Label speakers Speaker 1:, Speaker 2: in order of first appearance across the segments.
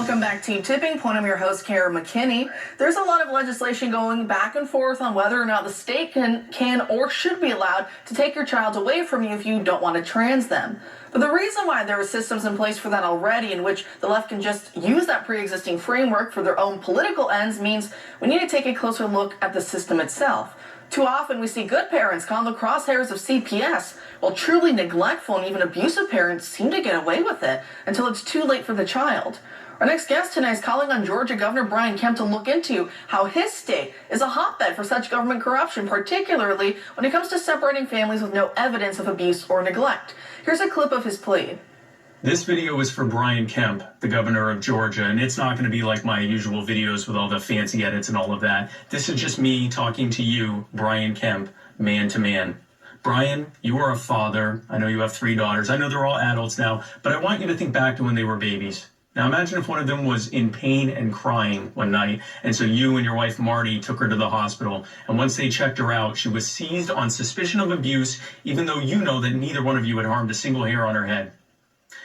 Speaker 1: Welcome back to Tipping Point. I'm your host, Kara McKinney. There's a lot of legislation going back and forth on whether or not the state can or should be allowed to take your child away from you if you don't want to trans them. But the reason why there are systems in place for that already, in which the left can just use that pre-existing framework for their own political ends, means we need to take a closer look at the system itself. Too often we see good parents caught in the crosshairs of CPS, while truly neglectful and even abusive parents seem to get away with it until it's too late for the child. Our next guest tonight is calling on Georgia Governor Brian Kemp to look into how his state is a hotbed for such government corruption, particularly when it comes to separating families with no evidence of abuse or neglect. Here's a clip of his plea.
Speaker 2: This video is for Brian Kemp, the governor of Georgia, and it's not going to be like my usual videos with all the fancy edits and all of that. This is just me talking to you, Brian Kemp, man to man. Brian, you are a father. I know you have 3 daughters. I know they're all adults now, but I want you to think back to when they were babies. Now imagine if one of them was in pain and crying one night, and so you and your wife Marty took her to the hospital, and once they checked her out, she was seized on suspicion of abuse, even though you know that neither one of you had harmed a single hair on her head.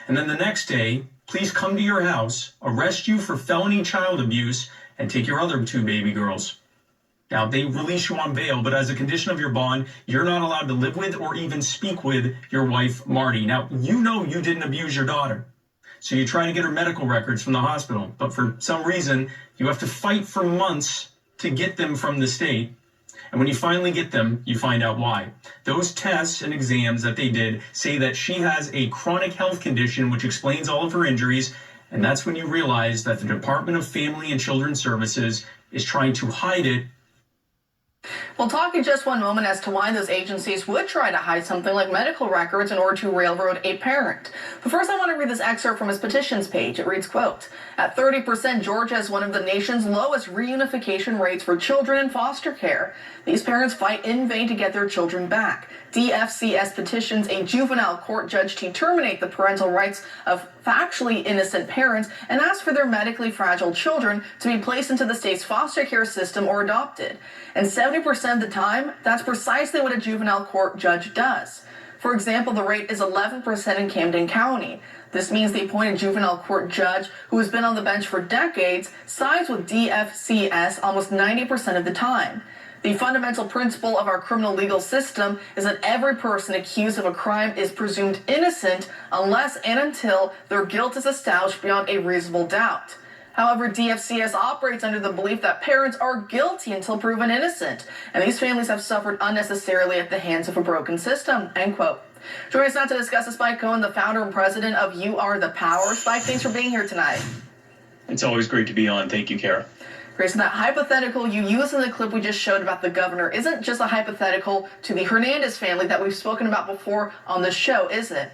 Speaker 2: And then the next day, police come to your house, arrest you for felony child abuse, and take your other 2 baby girls. Now, they release you on bail, but as a condition of your bond, you're not allowed to live with or even speak with your wife, Marty. Now, you know you didn't abuse your daughter, so you try to get her medical records from the hospital, but for some reason, you have to fight for months to get them from the state. And when you finally get them, you find out why. Those tests and exams that they did say that she has a chronic health condition which explains all of her injuries, and that's when you realize that the Department of Family and Children's Services is trying to hide it.
Speaker 1: We'll talk in just one moment as to why those agencies would try to hide something like medical records in order to railroad a parent. But first, I want to read this excerpt from his petitions page. It reads, quote, "At 30%, Georgia has one of the nation's lowest reunification rates for children in foster care. These parents fight in vain to get their children back. DFCS petitions a juvenile court judge to terminate the parental rights of factually innocent parents and ask for their medically fragile children to be placed into the state's foster care system or adopted. And 70% of the time, that's precisely what a juvenile court judge does. For example, the rate is 11% in Camden County. This means the appointed juvenile court judge, who has been on the bench for decades, sides with DFCS almost 90% of the time. The fundamental principle of our criminal legal system is that every person accused of a crime is presumed innocent unless and until their guilt is established beyond a reasonable doubt. However, DFCS operates under the belief that parents are guilty until proven innocent, and these families have suffered unnecessarily at the hands of a broken system," end quote. Joining us now to discuss this, Spike Cohen, the founder and president of You Are the Power. Spike, thanks for being here tonight.
Speaker 2: It's always great to be on. Thank you, Kara.
Speaker 1: Grace, that hypothetical you used in the clip we just showed about the governor isn't just a hypothetical to the Hernandez family that we've spoken about before on this show, is it?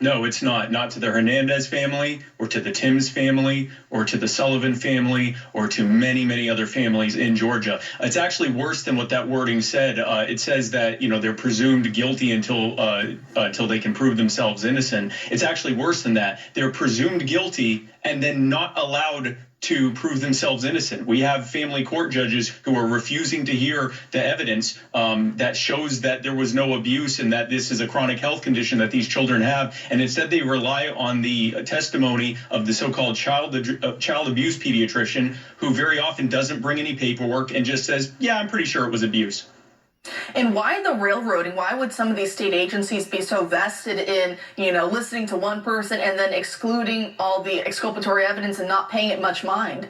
Speaker 2: No, it's not. Not to the Hernandez family or to the Timms family or to the Sullivan family or to many, many other families in Georgia. It's actually worse than what that wording said. It says that, they're presumed guilty until they can prove themselves innocent. It's actually worse than that. They're presumed guilty and then not allowed to prove themselves innocent. We have family court judges who are refusing to hear the evidence that shows that there was no abuse and that this is a chronic health condition that these children have. And instead they rely on the testimony of the so-called child abuse pediatrician, who very often doesn't bring any paperwork and just says, yeah, I'm pretty sure it was abuse.
Speaker 1: And why the railroading? Why would some of these state agencies be so vested in, listening to one person and then excluding all the exculpatory evidence and not paying it much mind?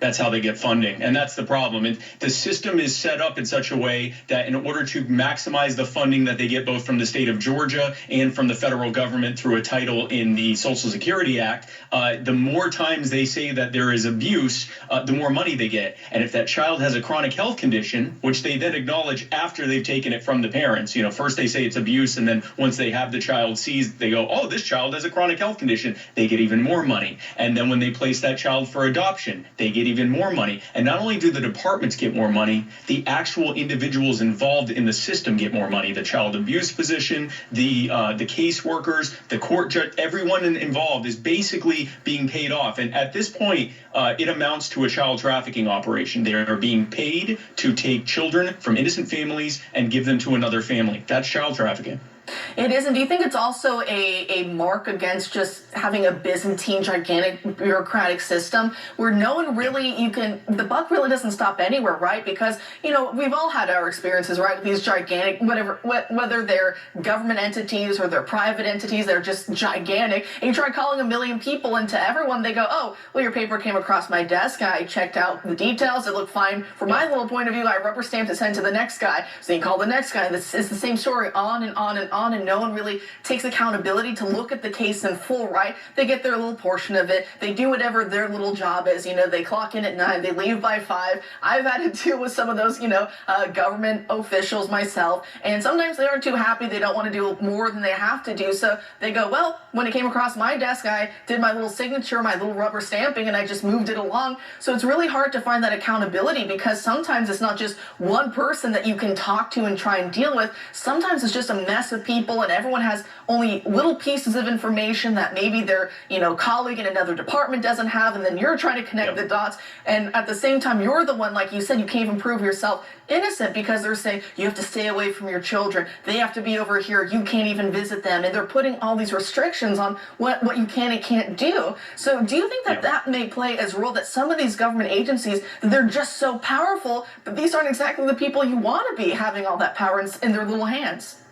Speaker 2: That's how they get funding. And that's the problem. And the system is set up in such a way that in order to maximize the funding that they get both from the state of Georgia and from the federal government through a title in the Social Security Act, the more times they say that there is abuse, the more money they get. And if that child has a chronic health condition, which they then acknowledge after they've taken it from the parents, first they say it's abuse, and then once they have the child seized, they go, oh, this child has a chronic health condition. They get even more money. And then when they place that child for adoption, they get even more money. And not only do the departments get more money, the actual individuals involved in the system get more money. The child abuse physician, the caseworkers, the court judge, everyone involved is basically being paid off. And at this point, it amounts to a child trafficking operation. They are being paid to take children from innocent families and give them to another family. That's child trafficking.
Speaker 1: It is, and do you think it's also a mark against just having a Byzantine, gigantic bureaucratic system where no one really, the buck really doesn't stop anywhere, right? Because, we've all had our experiences, right, with these gigantic, whether they're government entities or they're private entities, they're just gigantic. And you try calling a million people, and to everyone, they go, oh, well, your paper came across my desk, I checked out the details, it looked fine. From my little point of view, I rubber stamped it, sent to the next guy. So you call the next guy, it's the same story, on and on and on, and no one really takes accountability to look at the case in full, right? They get their little portion of it. They do whatever their little job is. They clock in at 9, they leave by 5. I've had to deal with some of those, government officials myself, and sometimes they aren't too happy. They don't want to do more than they have to do. So they go, well, when it came across my desk, I did my little signature, my little rubber stamping, and I just moved it along. So it's really hard to find that accountability because sometimes it's not just one person that you can talk to and try and deal with. Sometimes it's just a mess of people, and everyone has only little pieces of information that maybe their colleague in another department doesn't have, and then you're trying to connect the dots, and at the same time you're the one, like you said, you can't even prove yourself innocent because they're saying you have to stay away from your children, they have to be over here, you can't even visit them, and they're putting all these restrictions on what you can and can't do. So do you think that that may play as a role, that some of these government agencies, they're just so powerful, but these aren't exactly the people you want to be having all that power in their little hands?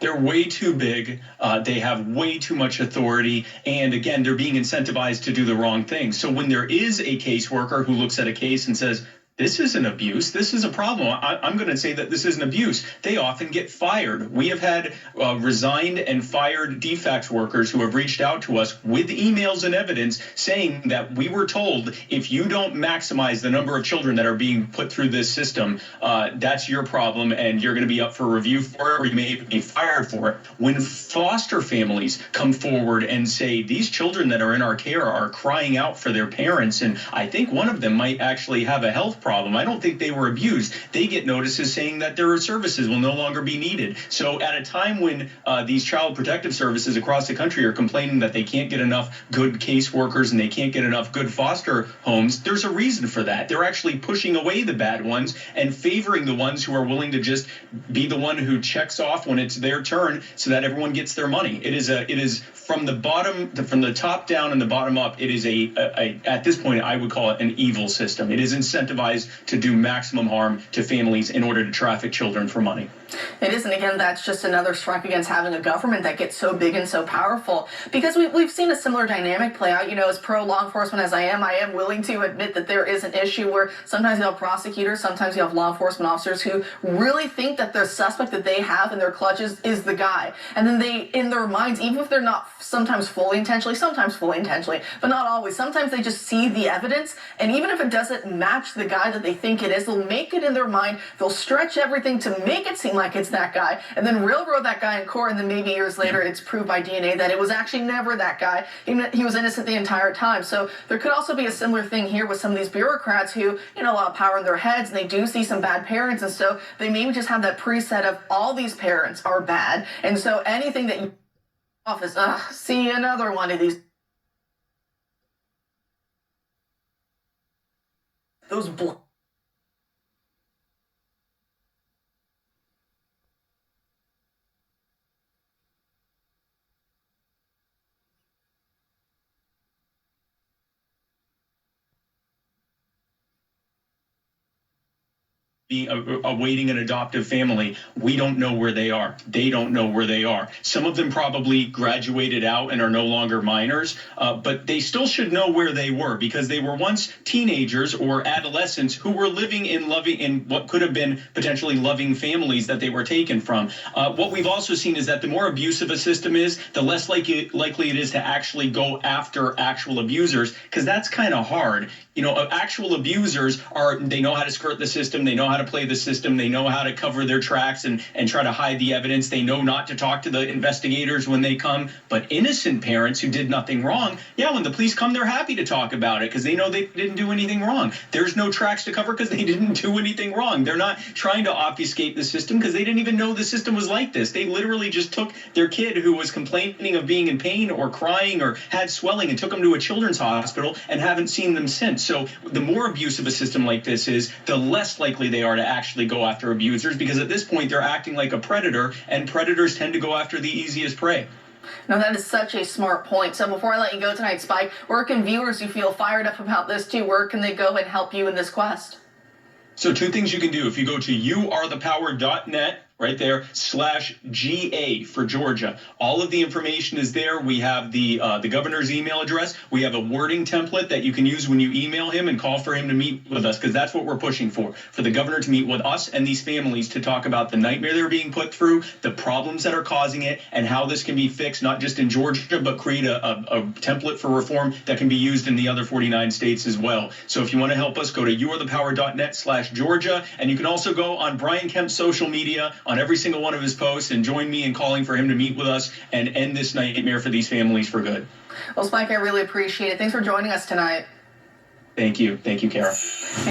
Speaker 2: They're way too big. They have way too much authority. And again, they're being incentivized to do the wrong thing. So when there is a caseworker who looks at a case and says, this is an abuse, this is a problem, I'm going to say that this is an abuse, they often get fired. We have had resigned and fired defects workers who have reached out to us with emails and evidence saying that we were told, if you don't maximize the number of children that are being put through this system, that's your problem and you're going to be up for review for it, or you may even be fired for it. When foster families come forward and say these children that are in our care are crying out for their parents, and I think one of them might actually have a health problem, I don't think they were abused. They get notices saying that their services will no longer be needed. So at a time when these child protective services across the country are complaining that they can't get enough good caseworkers and they can't get enough good foster homes, there's a reason for that. They're actually pushing away the bad ones and favoring the ones who are willing to just be the one who checks off when it's their turn so that everyone gets their money. It is from the top down and the bottom up. It is at this point, I would call it an evil system. It is incentivized to do maximum harm to families in order to traffic children for money.
Speaker 1: It is, and again, that's just another strike against having a government that gets so big and so powerful. Because we've seen a similar dynamic play out. As pro law enforcement as I am willing to admit that there is an issue where sometimes you have prosecutors, sometimes you have law enforcement officers who really think that the suspect that they have in their clutches is the guy. And then they, in their minds, even if they're not sometimes fully intentionally, but not always, sometimes they just see the evidence, and even if it doesn't match the guy that they think it is, they'll make it in their mind, they'll stretch everything to make it seem like it's that guy, and then railroad that guy in court, and then maybe years later it's proved by DNA that it was actually never that guy. He was innocent the entire time. So there could also be a similar thing here with some of these bureaucrats who, a lot of power in their heads, and they do see some bad parents, and so they maybe just have that preset of all these parents are bad, and so anything that you office, see another one of these. Those
Speaker 2: awaiting an adoptive family, we don't know where they are. They don't know where they are. Some of them probably graduated out and are no longer minors, but they still should know where they were because they were once teenagers or adolescents who were living in what could have been potentially loving families that they were taken from. What we've also seen is that the more abusive a system is, the less likely it is to actually go after actual abusers, because that's kind of hard. Actual abusers they know how to skirt the system, they know how to play the system, they know how to cover their tracks and try to hide the evidence, they know not to talk to the investigators when they come. But innocent parents who did nothing wrong, when the police come, they're happy to talk about it because they know they didn't do anything wrong. There's no tracks to cover because they didn't do anything wrong. They're not trying to obfuscate the system because they didn't even know the system was like this. They literally just took their kid who was complaining of being in pain or crying or had swelling and took them to a children's hospital and haven't seen them since. So the more abusive a system like this is, the less likely they are are to actually go after abusers, because at this point they're acting like a predator, and predators tend to go after the easiest prey.
Speaker 1: No, that is such a smart point. So before I let you go tonight, Spike, where can viewers who feel fired up about this too, where can they go and help you in this quest?
Speaker 2: So two things you can do. If you go to youarethepower.net, right there, /GA for Georgia. All of the information is there. We have the governor's email address. We have a wording template that you can use when you email him and call for him to meet with us, because that's what we're pushing for the governor to meet with us and these families to talk about the nightmare they're being put through, the problems that are causing it, and how this can be fixed, not just in Georgia, but create a template for reform that can be used in the other 49 states as well. So if you want to help us, go to youarethepower.net /Georgia, and you can also go on Brian Kemp's social media, on every single one of his posts, and join me in calling for him to meet with us and end this nightmare for these families for good.
Speaker 1: Well, Spike, I really appreciate it. Thanks for joining us tonight.
Speaker 2: Thank you. Thank you, Kara.